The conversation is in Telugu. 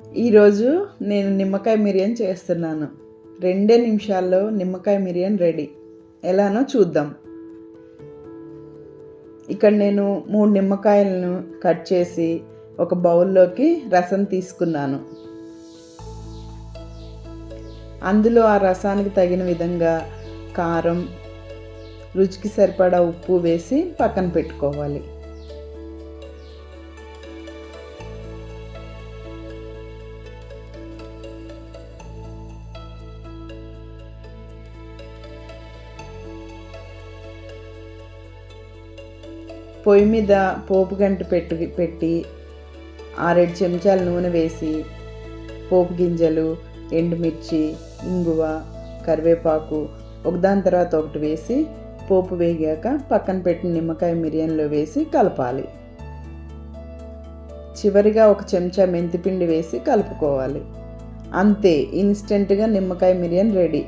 ఈరోజు నేను నిమ్మకాయ మిరియం చేస్తున్నాను. 2 నిమిషాల్లో నిమ్మకాయ మిరియం రెడీ. ఎలానో చూద్దాం. ఇక్కడ నేను 3 నిమ్మకాయలను కట్ చేసి ఒక బౌల్లోకి రసం తీసుకున్నాను. అందులో ఆ రసానికి తగిన విధంగా కారం, రుచికి సరిపడా ఉప్పు వేసి పక్కన పెట్టుకోవాలి. పొయ్యి మీద పోపు గంట పెట్టి 6-7 చెంచాల నూనె వేసి పోపు గింజలు, ఎండుమిర్చి, ఇంగువ, కరివేపాకు ఒకదాని తర్వాత ఒకటి వేసి పోపు వేగాక పక్కన పెట్టిన నిమ్మకాయ మిరియంలో వేసి కలపాలి. చివరిగా 1 చెంచా మెంతిపిండి వేసి కలుపుకోవాలి. అంతే, ఇన్స్టెంట్గా నిమ్మకాయ మిరియం రెడీ.